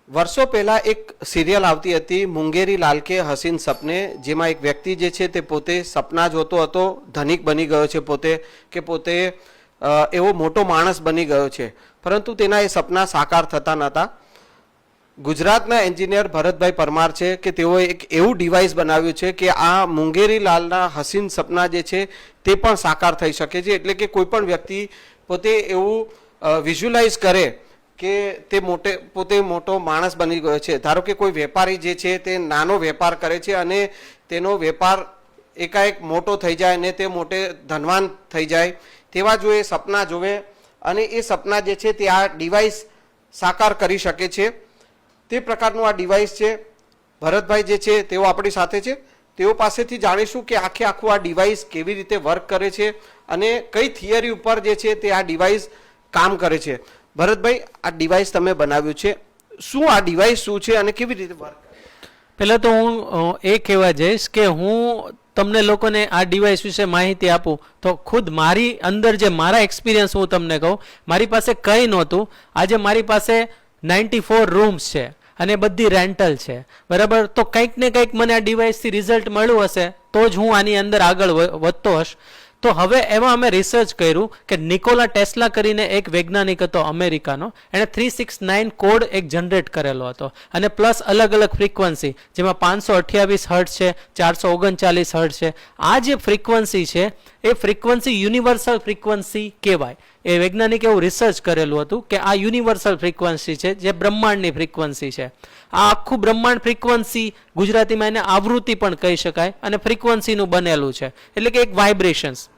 વર્ષો પહેલા એક સિરિયલ આવતી હતી મુંગેરી લાલ કે હસીન સપને, જેમાં એક વ્યક્તિ જે છે તે પોતે સપના જોતો હતો, ધનિક બની ગયો છે પોતે, કે પોતે એવો મોટો માણસ બની ગયો છે, પરંતુ તેના એ સપના સાકાર થતા નહોતા. ગુજરાતના એન્જિનિયર ભરતભાઈ પરમાર છે કે તેઓએ એક એવું ડિવાઇસ બનાવ્યું છે કે આ મુંગેરી લાલના હસીન સપના જે છે તે પણ સાકાર થઈ શકે છે. એટલે કે કોઈ પણ વ્યક્તિ પોતે એવું વિઝ્યુલાઇઝ કરે કે તે પોતે મોટો માણસ બની ગયો છે. ધારો કે કોઈ વેપારી જે છે તે નાનો વેપાર કરે છે અને તેનો વેપાર એકાએક મોટો થઈ જાય અને તે મોટે ધનવાન થઈ જાય, તેવા જો એ સપના જોવે અને એ સપના જે છે તે આ ડિવાઇસ સાકાર કરી શકે છે. તે પ્રકારનું આ ડિવાઇસ છે. ભરતભાઈ જે છે તેઓ આપણી સાથે છે, તેઓ પાસેથી જાણીશું કે આખું આ ડિવાઇસ કેવી રીતે વર્ક કરે છે અને કઈ થિયરી ઉપર જે છે તે આ ડિવાઇસ કામ કરે છે. ભરતભાઈ, આ ડિવાઇસ તમે બનાવ્યું છે, શું આ ડિવાઇસ શું છે અને કેવી રીતે વર્ક કરે? પહેલાં તો હું એ કહેવા જઈશ કે હું તમને લોકોને આ ડિવાઇસ વિશે માહિતી આપું તો ખુદ મારી અંદર જે મારા એક્સપિરિયન્સ હું તમને કહું. મારી પાસે કંઈ નહોતું, આજે મારી પાસે 94 રૂમ્સ છે અને બધી રેન્ટલ છે, બરાબર. તો કંઈક ને કંઈક મને આ ડિવાઇસથી રિઝલ્ટ મળ્યું હશે તો જ હું આની અંદર આગળ વધતો હશ. તો હવે એમાં અમે રિસર્ચ કર્યું કે નિકોલા ટેસ્લા કરીને એક વૈજ્ઞાનિક હતો અમેરિકાનો, એણે 369 કોડ એક જનરેટ કરેલો હતો અને પ્લસ અલગ અલગ ફ્રીક્વન્સી, જેમાં 528 હર્ટ્ઝ છે, 439 હર્ટ્ઝ છે. આ જે ફ્રીક્વન્સી છે એ ફ્રીક્વન્સી યુનિવર્સલ ફ્રીક્વન્સી કહેવાય. એ વૈજ્ઞાનિકે એવું રિસર્ચ કરેલું હતું કે આ યુનિવર્સલ ફ્રીક્વન્સી છે, જે બ્રહ્માંડની ફ્રીક્વન્સી છે. આ આખું બ્રહ્માંડ ફ્રીક્વન્સી, ગુજરાતીમાં એને આવૃત્તિ પણ કહી શકાય, અને ફ્રીક્વન્સીનું બનેલું છે, એટલે કે એક વાઇબ્રેશન્સ.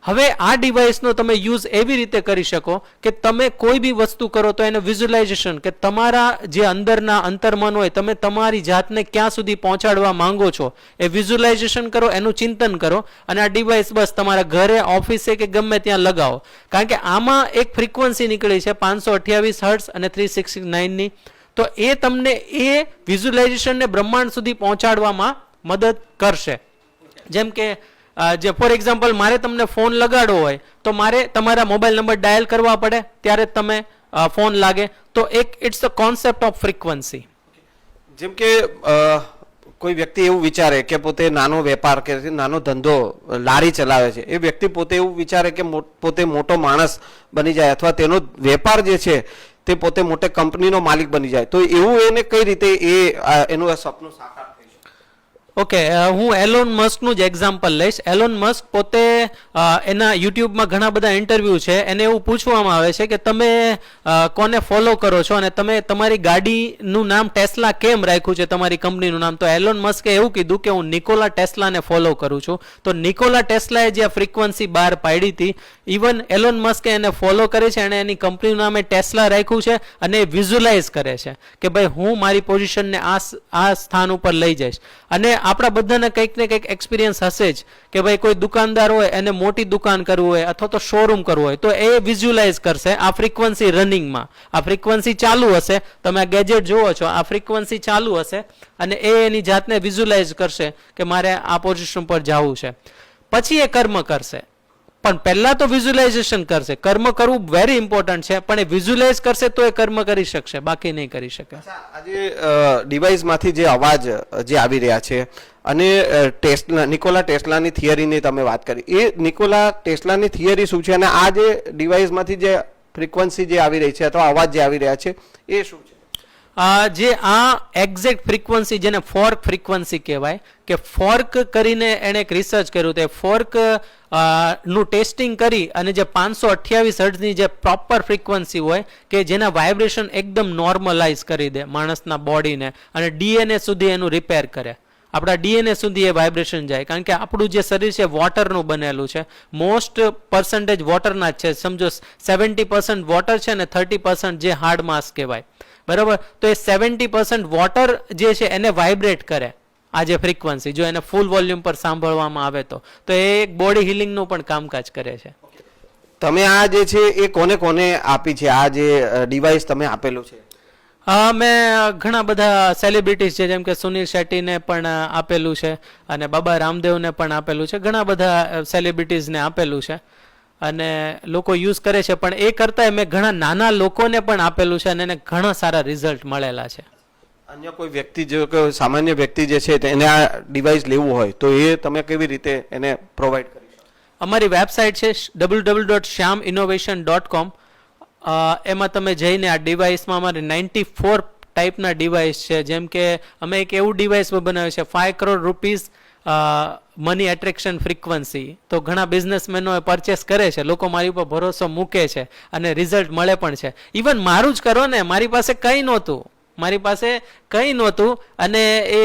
હવે આ ડિવાઇસનો તમે યુઝ એવી રીતે કરી શકો કે તમે કોઈ બી વસ્તુ કરો તો એને વિઝ્યુલાઇઝેશન, કે તમારા જે અંદરના અંતર્મન હોય, તમે તમારી જાતને ક્યાં સુધી પહોંચાડવા માંગો છો એ વિઝ્યુલાઇઝેશન કરો, એનું ચિંતન કરો અને આ ડિવાઇસ બસ તમારા ઘરે, ઓફિસે કે ગમે ત્યાં લગાવો. કારણ કે આમાં એક ફ્રીક્વન્સી નીકળી છે 528 હર્ટ્ઝ અને 369ની. તો એ તમને એ વિઝ્યુલાઇઝેશનને બ્રહ્માંડ સુધી પહોંચાડવામાં મદદ કરશે. જેમ કે જે ફોર એક્ઝામ્પલ મારે તમને ફોન લગાડવો હોય તો મારે તમારા મોબાઈલ નંબર ડાયલ કરવા પડે, ત્યારે તમે ફોન લાગે. તો એક it's the concept of frequency. જેમ કે કોઈ વ્યક્તિ એવું વિચારે કે પોતે નાનો વેપાર કે નાનો ધંધો, લારી ચલાવે છે, એ વ્યક્તિ પોતે એવું વિચારે કે પોતે મોટો માણસ બની જાય અથવા તેનો વેપાર જે છે તે પોતે મોટે કંપનીનો માલિક બની જાય, તો એવું એને કઈ રીતે એનું સપનું સાકાર? ઓકે, હું એલોન મસ્કનું જ એક્ઝામ્પલ લઈશ. એલોન મસ્ક પોતે એના યુટ્યુબમાં ઘણા બધા ઇન્ટરવ્યૂ છે, એને એવું પૂછવામાં આવે છે કે તમે કોને ફોલો કરો છો અને તમે તમારી ગાડીનું નામ ટેસ્લા કેમ રાખ્યું છે, તમારી કંપનીનું નામ. તો એલોન મસ્કે એવું કીધું કે હું નિકોલા ટેસ્લાને ફોલો કરું છું. તો નિકોલા ટેસ્લાએ જે ફ્રીક્વન્સી બહાર પાડી હતી, ઇવન એલોન મસ્કે એને ફોલો કરે છે, એણે એની કંપનીનું નામ ટેસ્લા રાખ્યું છે અને એ વિઝ્યુલાઇઝ કરે છે કે ભાઈ હું મારી પોઝિશનને આ સ્થાન ઉપર લઈ જઈશ. અને આપણા બધાને કંઈક ને કંઈક એક્સપિરિયન્સ હશે જ કે ભાઈ કોઈ દુકાનદાર હોય, એને મોટી દુકાન કરવું હોય અથવા તો શોરૂમ કરવું હોય, તો એ વિઝ્યુલાઇઝ કરશે આ ફ્રીક્વન્સી રનિંગમાં. આ ફ્રીક્વન્સી ચાલુ હશે, તમે આ ગેજેટ જુઓ છો, આ ફ્રીક્વન્સી ચાલુ હશે અને એ એની જાતને વિઝ્યુલાઇઝ કરશે કે મારે આ પોઝિશન પર જવું છે. પછી એ કર્મ કરશે, પણ પહેલા તો વિઝ્યુલાઇઝેશન કરશે. કર્મ કરવું વેરી ઇમ્પોર્ટન્ટ છે, પણ એ વિઝ્યુલાઇઝ કરશે તો એ કર્મ કરી શકશે, બાકી નહીં કરી શકે. આજે ડિવાઇસમાંથી જે અવાજ જે આવી રહ્યા છે અને નિકોલા ટેસ્લાની થિયરીની તમે વાત કરી, એ નિકોલા ટેસ્લાની થિયરી શું છે અને આ જે ડિવાઇસમાંથી જે ફ્રીક્વન્સી જે આવી રહી છે અથવા અવાજ જે આવી રહ્યા છે એ શું છે? જે આ એક્ઝેક્ટ ફ્રીક્વન્સી, જેને ફોર્ક ફ્રીક્વન્સી કહેવાય, કે ફોર્ક કરીને એણે એક રિસર્ચ કર્યું. તે ફોર્ક નું ટેસ્ટિંગ કરી અને જે 528 હર્ટ્ઝની જે પ્રોપર ફ્રીક્વન્સી હોય કે જેના વાઇબ્રેશન એકદમ નોર્મલાઇઝ કરી દે માણસના બોડીને અને ડીએનએ સુધી એનું રિપેર કરે. આપણા ડીએનએ સુધી એ વાઇબ્રેશન જાય, કારણ કે આપણું જે શરીર છે વોટરનું બનેલું છે, મોસ્ટ પર્સન્ટેજ વોટરના જ છે. સમજો 70% વોટર છે ને 30% જે હાર્ડ માસ કહેવાય, બરાબર. તો એ 70% વોટર જે છે એને વાઇબ્રેટ કરે આ જે ફ્રીક્વન્સી, જો એને ફૂલ વોલ્યુમ પર સાંભળવામાં આવે તો એ એક બોડી હિલિંગનું પણ કામકાજ કરે છે. તમે આ જે છે એ કોને કોને આપી છે, આ જે ડિવાઇસ તમે આપેલું છે? મેં ઘણા બધા સેલિબ્રિટીઝ છે, જેમ કે સુનિલ શેટ્ટીને પણ આપેલું છે અને બાબા રામદેવને પણ આપેલું છે. ઘણા બધા સેલિબ્રિટીઝને આપેલું છે અને લોકો યુઝ કરે છે. પણ એ કરતાં મેં ઘણા નાના લોકોને પણ આપેલું છે અને એને ઘણા સારા રિઝલ્ટ મળેલા છે. અન્ય કોઈ વ્યક્તિ જો કે સામાન્ય વ્યક્તિ જે છે તેને આ ડિવાઇસ લેવું હોય તો એ તમે કેવી રીતે એને પ્રોવાઈડ કરી શકો? અમારી વેબસાઇટ છે www.shyaminnovation.com. એમાં તમે જઈને આ ડિવાઇસમાં અમારે 94 ટાઈપના ડિવાઇસ છે. જેમ કે અમે એક એવું ડિવાઇસ બનાવ્યું છે 5 crore rupees money attraction frequency. તો ઘણા બિઝનેસમેનો પરચેસ કરે છે, લોકો મારી ઉપર ભરોસો મૂકે છે અને રિઝલ્ટ મળે પણ છે. ઇવન મારું જ કરો ને, મારી પાસે કંઈ નહોતું અને એ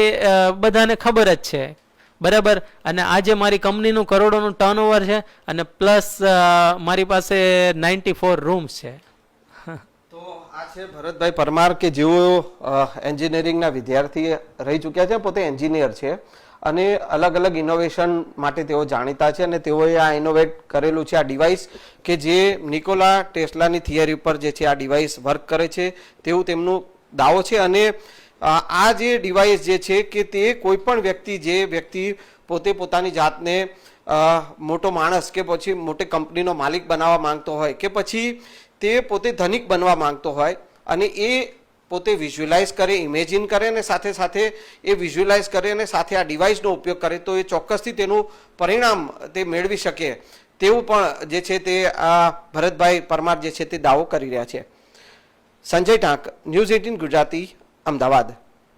બધાને ખબર જ છે, બરાબર. અને આજે મારી કંપનીનું કરોડોનું ટર્નઓવર છે અને પ્લસ મારી પાસે 94 રૂમ્સ છે. તો આ છે ભરતભાઈ પરમાર કે જેઓ એન્જિનિયરિંગના વિદ્યાર્થી રહી ચૂક્યા છે, પોતે એન્જિનિયર છે અને અલગ અલગ ઇનોવેશન માટે તેઓ જાણીતા છે અને તેઓએ આ ઇનોવેટ કરેલું છે આ ડિવાઇસ કે જે નિકોલા ટેસ્લાની થિયરી ઉપર જે છે આ ડિવાઇસ વર્ક કરે છે તેવું તેમનું દાવો છે. અને આ જે ડિવાઇસ જે છે કે તે કોઈ પણ વ્યક્તિ, જે વ્યક્તિ પોતે પોતાની જાતને મોટો માણસ કે પછી મોટી કંપનીનો માલિક બનાવવા માંગતો હોય કે પછી તે પોતે ધનિક બનવા માંગતો હોય અને એ પોતે વિઝ્યુલાઇઝ કરે, ઇમેજિન કરે અને સાથે સાથે એ વિઝ્યુલાઇઝ કરે અને સાથે આ ડિવાઇસનો ઉપયોગ કરે તો એ ચોક્કસથી તેનું પરિણામ તે મેળવી શકે તેવું પણ જે છે તે આ ભરતભાઈ પરમાર જે છે તે દાવો કરી રહ્યા છે. સંજય ટાંક, ન્યૂઝ 18 ગુજરાતી, અમદાવાદ.